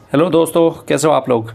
Hello दोस्तों, कैसे हो आप लोग।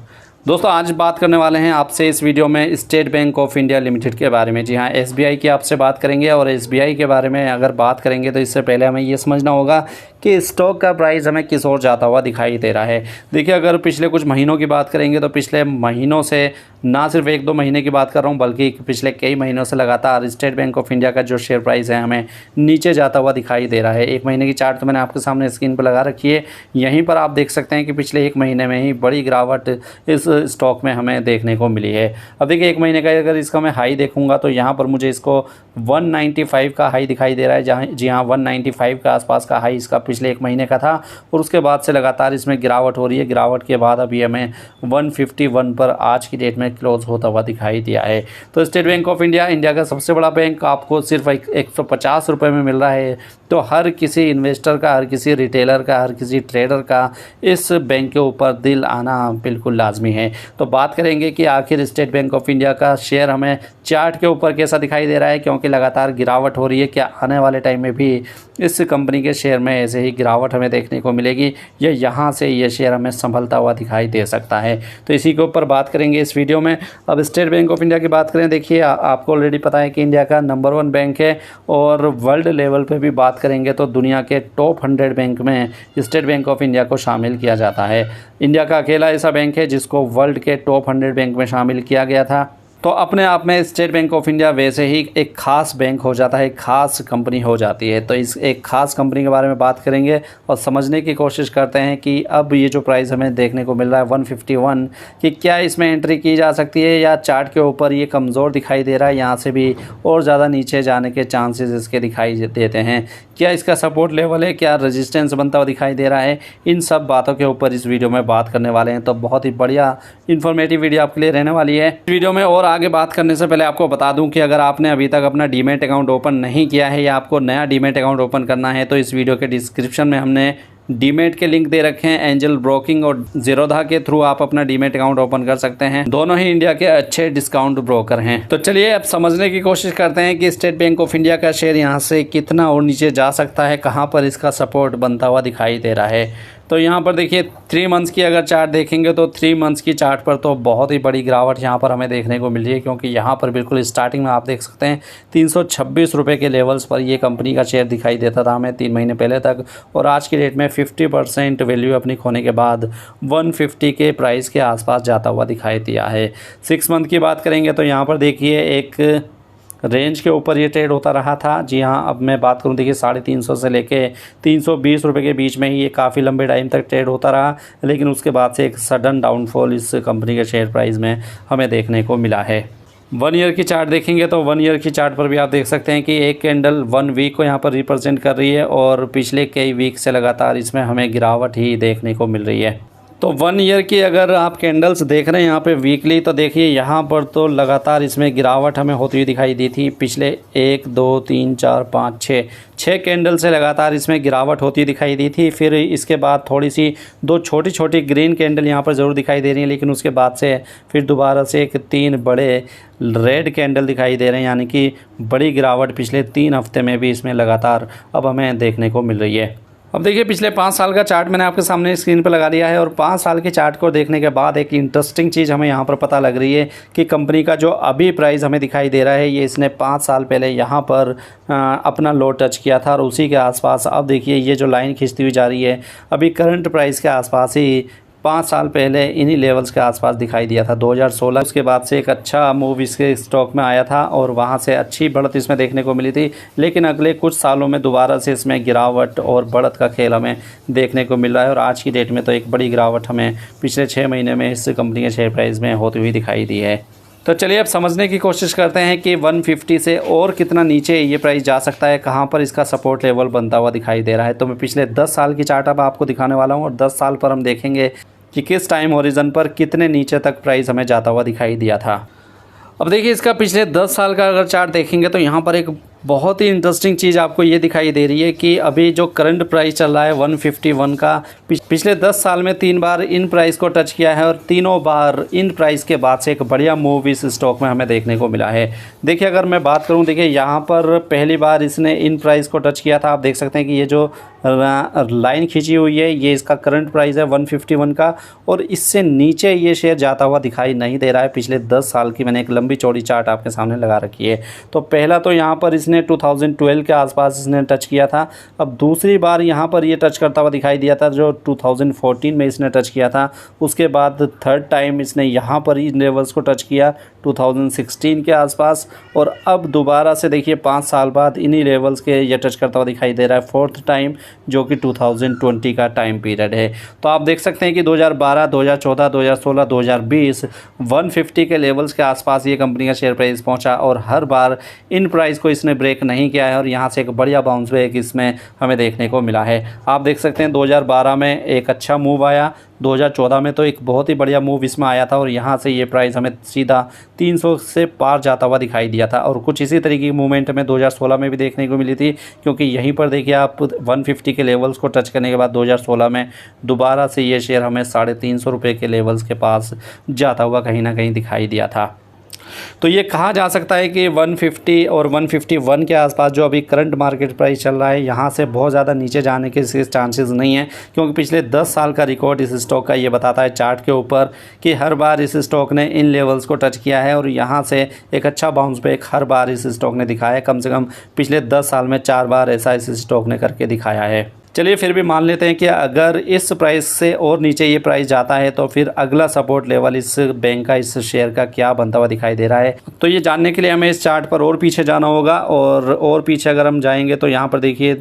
दोस्तों आज बात करने वाले हैं आपसे इस वीडियो में state bank of India limited के बारे में। जी हाँ, एसबीआई की आपसे बात करेंगे। और एसबीआई के बारे में अगर बात करेंगे तो इससे पहले हमें ये समझना होगा कि स्टॉक का प्राइस हमें किस ओर जाता हुआ दिखाई दे रहा है। देखिए, अगर पिछले कुछ महीनों की बात करेंगे तो पिछले महीनों से, ना सिर्फ 1-2 महीने की बात कर रहा हूँ बल्कि पिछले कई महीनों से लगातार स्टेट बैंक ऑफ इंडिया का जो शेयर प्राइस है हमें नीचे जाता हुआ दिखाई दे रहा है। 1 महीने की चार्ट तो मैंने आपके सामने स्क्रीन पर लगा रखी है। यहीं पर आप देख सकते हैं कि पिछले 1 महीने में ही बड़ी गिरावट इस स्टॉक में हमें देखने को मिली है। अब देखिए, 1 महीने का अगर इसका मैं हाई देखूंगा तो यहाँ पर मुझे इसको 195 का हाई दिखाई दे रहा है। जहाँ जी हाँ, 195 के आसपास का हाई इसका पिछले 1 महीने का था। और उसके बाद से लगातार इसमें गिरावट हो रही है। गिरावट के बाद अभी हमें 151 पर आज की डेट में क्लोज होता हुआ दिखाई दिया है। तो state bank of India, India का सबसे बड़ा बैंक, आपको सिर्फ 150 रुपये में मिल रहा है। तो हर किसी इन्वेस्टर का, हर किसी रिटेलर का, हर किसी ट्रेडर का इस बैंक के ऊपर दिल आना बिल्कुल लाजमी है। तो बात करेंगे कि आखिर स्टेट बैंक ऑफ इंडिया का शेयर हमें चार्ट के ऊपर कैसा दिखाई दे रहा है, क्योंकि लगातार गिरावट हो रही है। क्या आने वाले टाइम में भी इस कंपनी के शेयर में ऐसे ही गिरावट हमें देखने को मिलेगी, या यहाँ से ये शेयर हमें संभलता हुआ दिखाई दे सकता है। तो इसी के ऊपर बात करेंगे इस वीडियो में। अब स्टेट बैंक ऑफ इंडिया की बात करें, देखिए आपको ऑलरेडी पता है कि इंडिया का नंबर 1 बैंक है। और वर्ल्ड लेवल पे भी बात करेंगे तो दुनिया के टॉप 100 बैंक में स्टेट बैंक ऑफ इंडिया को शामिल किया जाता है। इंडिया का अकेला ऐसा बैंक है जिसको वर्ल्ड के टॉप 100 बैंक में शामिल किया गया था। तो अपने आप में स्टेट बैंक ऑफ इंडिया वैसे ही एक ख़ास बैंक हो जाता है, एक ख़ास कंपनी हो जाती है। तो इस एक ख़ास कंपनी के बारे में बात करेंगे और समझने की कोशिश करते हैं कि अब ये जो प्राइस हमें देखने को मिल रहा है 151, कि क्या इसमें एंट्री की जा सकती है, या चार्ट के ऊपर ये कमज़ोर दिखाई दे रहा है, यहाँ से भी और ज़्यादा नीचे जाने के चांसेस इसके दिखाई देते हैं। क्या इसका सपोर्ट लेवल है, क्या रेजिस्टेंस बनता हुआ दिखाई दे रहा है, इन सब बातों के ऊपर इस वीडियो में बात करने वाले हैं। तो बहुत ही बढ़िया इन्फॉर्मेटिव वीडियो आपके लिए रहने वाली है। इस वीडियो में और आगे बात करने से पहले आपको बता दूं कि अगर आपने अभी तक अपना डीमैट अकाउंट ओपन नहीं किया है, या आपको नया डीमैट अकाउंट ओपन करना है, तो इस वीडियो के डिस्क्रिप्शन में हमने डीमैट के लिंक दे रखे हैं। एंजल ब्रोकिंग और ज़ीरोधा के थ्रू आप अपना डीमैट अकाउंट ओपन कर सकते हैं। दोनों ही इंडिया के अच्छे डिस्काउंट ब्रोकर हैं। तो चलिए अब समझने की कोशिश करते हैं कि स्टेट बैंक ऑफ इंडिया का शेयर यहाँ से कितना और नीचे जा सकता है, कहाँ पर इसका सपोर्ट बनता हुआ दिखाई दे रहा है। तो यहाँ पर देखिए, 3 मंथ्स की अगर चार्ट देखेंगे तो 3 मंथ्स की चार्ट पर तो बहुत ही बड़ी गिरावट यहाँ पर हमें देखने को मिल रही है। क्योंकि यहाँ पर बिल्कुल स्टार्टिंग में आप देख सकते हैं 326 रुपये के लेवल्स पर ये कंपनी का शेयर दिखाई देता था हमें 3 महीने पहले तक। और आज की डेट में 50% वैल्यू अपनी खोने के बाद 150 के प्राइस के आसपास जाता हुआ दिखाई दिया है। 6 मंथ की बात करेंगे तो यहाँ पर देखिए एक रेंज के ऊपर ये ट्रेड होता रहा था। जी हाँ, अब मैं बात करूँ, देखिए 350 से लेके 320 रुपये के बीच में ही ये काफ़ी लंबे टाइम तक ट्रेड होता रहा। लेकिन उसके बाद से एक सडन डाउनफॉल इस कंपनी के शेयर प्राइस में हमें देखने को मिला है। 1 ईयर की चार्ट देखेंगे तो 1 ईयर की चार्ट पर भी आप देख सकते हैं कि एक कैंडल 1 वीक को यहाँ पर रिप्रेजेंट कर रही है। और पिछले कई वीक से लगातार इसमें हमें गिरावट ही देखने को मिल रही है। तो 1 ईयर की अगर आप कैंडल्स देख रहे हैं यहाँ पे वीकली, तो देखिए यहाँ पर तो लगातार इसमें गिरावट हमें होती हुई दिखाई दी थी। पिछले 1 2 3 4 5 6 कैंडल से लगातार इसमें गिरावट होती दिखाई दी थी। फिर इसके बाद थोड़ी सी 2 छोटी छोटी ग्रीन कैंडल यहाँ पर ज़रूर दिखाई दे रही हैं, लेकिन उसके बाद से फिर दोबारा से एक 3 बड़े रेड कैंडल दिखाई दे रहे हैं। यानी कि बड़ी गिरावट पिछले 3 हफ्ते में भी इसमें लगातार अब हमें देखने को मिल रही है। अब देखिए, पिछले 5 साल का चार्ट मैंने आपके सामने स्क्रीन पर लगा दिया है। और 5 साल के चार्ट को देखने के बाद एक इंटरेस्टिंग चीज़ हमें यहाँ पर पता लग रही है कि कंपनी का जो अभी प्राइस हमें दिखाई दे रहा है, ये इसने 5 साल पहले यहाँ पर अपना लो टच किया था। और उसी के आसपास अब देखिए ये जो लाइन खींचती हुई जा रही है, अभी करंट प्राइस के आसपास ही 5 साल पहले इन्हीं लेवल्स के आसपास दिखाई दिया था 2016। उसके बाद से एक अच्छा मूव इसके स्टॉक में आया था और वहाँ से अच्छी बढ़त इसमें देखने को मिली थी। लेकिन अगले कुछ सालों में दोबारा से इसमें गिरावट और बढ़त का खेल हमें देखने को मिल रहा है। और आज की डेट में तो एक बड़ी गिरावट हमें पिछले 6 महीने में इस कंपनी के शेयर प्राइस में होती हुई दिखाई दी है। तो चलिए अब समझने की कोशिश करते हैं कि 150 से और कितना नीचे ये प्राइस जा सकता है, कहाँ पर इसका सपोर्ट लेवल बनता हुआ दिखाई दे रहा है। तो मैं पिछले 10 साल की चार्ट अब आपको दिखाने वाला हूँ। और 10 साल पर हम देखेंगे कि किस टाइम होरिजन पर कितने नीचे तक प्राइस हमें जाता हुआ दिखाई दिया था। अब देखिए, इसका पिछले 10 साल का अगर चार्ट देखेंगे तो यहाँ पर एक बहुत ही इंटरेस्टिंग चीज़ आपको ये दिखाई दे रही है कि अभी जो करंट प्राइस चल रहा है 151 का, पिछले 10 साल में 3 बार इन प्राइस को टच किया है। और तीनों बार इन प्राइस के बाद से एक बढ़िया मूव इस स्टॉक में हमें देखने को मिला है। देखिए, अगर मैं बात करूं, देखिए यहाँ पर पहली बार इसने इन प्राइस को टच किया था। आप देख सकते हैं कि ये जो लाइन खींची हुई है, ये इसका करंट प्राइस है 151 का, और इससे नीचे ये शेयर जाता हुआ दिखाई नहीं दे रहा है। पिछले 10 साल की मैंने एक लंबी चौड़ी चार्ट आपके सामने लगा रखी है। तो पहला तो यहाँ पर इसने 2012 के आसपास इसने टच किया था। अब दूसरी बार यहाँ पर ये टच करता हुआ दिखाई दिया था जो 2014 में इसने टच किया था। उसके बाद थर्ड टाइम इसने यहाँ पर इन लेवल्स को टच किया 2016 के आसपास, और अब दोबारा से देखिए 5 साल बाद इन्हीं लेवल्स के ये टच करता हुआ दिखाई दे रहा है फोर्थ टाइम, जो कि 2020 का टाइम पीरियड है। तो आप देख सकते हैं कि 2012, 2014, 2016, 2020 150 के लेवल्स के आसपास ये कंपनी का शेयर प्राइस पहुंचा, और हर बार इन प्राइस को इसने ब्रेक नहीं किया है, और यहाँ से एक बढ़िया बाउंस बैक इसमें हमें देखने को मिला है। आप देख सकते हैं 2012 में एक अच्छा मूव आया, 2014 में तो एक बहुत ही बढ़िया मूव इसमें आया था, और यहाँ से ये प्राइस हमें सीधा 300 से पार जाता हुआ दिखाई दिया था। और कुछ इसी तरीके की मूवमेंट हमें 2016 में भी देखने को मिली थी, क्योंकि यहीं पर देखिए आप 150 के लेवल्स को टच करने के बाद 2016 में दोबारा से ये शेयर हमें 350 रुपये के लेवल्स के पास जाता हुआ कहीं ना कहीं दिखाई दिया था। तो ये कहा जा सकता है कि 150 और 151 के आसपास जो अभी करंट मार्केट प्राइस चल रहा है, यहाँ से बहुत ज़्यादा नीचे जाने के चांसेस नहीं है, क्योंकि पिछले 10 साल का रिकॉर्ड इस स्टॉक का ये बताता है चार्ट के ऊपर कि हर बार इस स्टॉक ने इन लेवल्स को टच किया है, और यहाँ से एक अच्छा बाउंस बैक हर बार इस स्टॉक ने दिखाया है। कम से कम पिछले 10 साल में 4 बार ऐसा इस स्टॉक ने करके दिखाया है। चलिए फिर भी मान लेते हैं कि अगर इस प्राइस से और नीचे ये प्राइस जाता है तो फिर अगला सपोर्ट लेवल इस बैंक का, इस शेयर का क्या बनता हुआ दिखाई दे रहा है। तो ये जानने के लिए हमें इस चार्ट पर और पीछे जाना होगा, और पीछे अगर हम जाएंगे तो यहाँ पर देखिए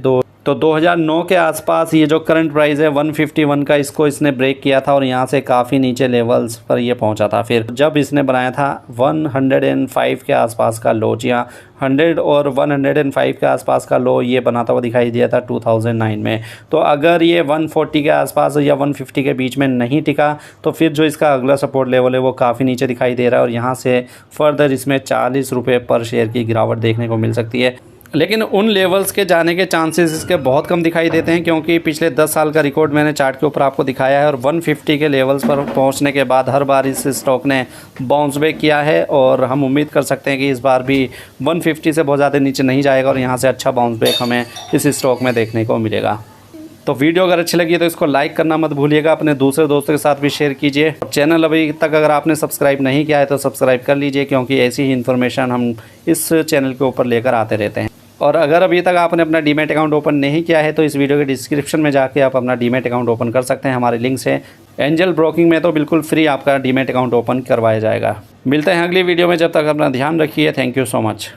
2009 के आसपास ये जो करंट प्राइस है 151 का, इसको इसने ब्रेक किया था, और यहाँ से काफ़ी नीचे लेवल्स पर ये पहुँचा था। फिर जब इसने बनाया था 105 के आसपास का लो, जी हाँ 100 और 105 के आसपास का लो ये बनाता हुआ दिखाई दिया था 2009 में। तो अगर ये 140 के आसपास या 150 के बीच में नहीं टिका तो फिर जो इसका अगला सपोर्ट लेवल है वो काफ़ी नीचे दिखाई दे रहा है, और यहाँ से फर्दर इसमें 40 रुपये पर शेयर की गिरावट देखने को मिल सकती है। लेकिन उन लेवल्स के जाने के चांसेस इसके बहुत कम दिखाई देते हैं, क्योंकि पिछले 10 साल का रिकॉर्ड मैंने चार्ट के ऊपर आपको दिखाया है, और 150 के लेवल्स पर पहुंचने के बाद हर बार इस स्टॉक ने बाउंस बैक किया है, और हम उम्मीद कर सकते हैं कि इस बार भी 150 से बहुत ज़्यादा नीचे नहीं जाएगा, और यहाँ से अच्छा बाउंस बैक हमें इस स्टॉक में देखने को मिलेगा। तो वीडियो अगर अच्छी लगी तो इसको लाइक करना मत भूलिएगा, अपने दूसरे दोस्तों के साथ भी शेयर कीजिए। चैनल अभी तक अगर आपने सब्सक्राइब नहीं किया है तो सब्सक्राइब कर लीजिए, क्योंकि ऐसी ही इन्फॉर्मेशन हम इस चैनल के ऊपर लेकर आते रहते हैं। और अगर अभी तक आपने अपना डीमैट अकाउंट ओपन नहीं किया है तो इस वीडियो के डिस्क्रिप्शन में जाके आप अपना डीमैट अकाउंट ओपन कर सकते हैं, हमारे लिंक से। एंजल ब्रोकिंग में तो बिल्कुल फ्री आपका डीमैट अकाउंट ओपन करवाया जाएगा। मिलते हैं अगली वीडियो में, जब तक अपना ध्यान रखिए। Thank you so much.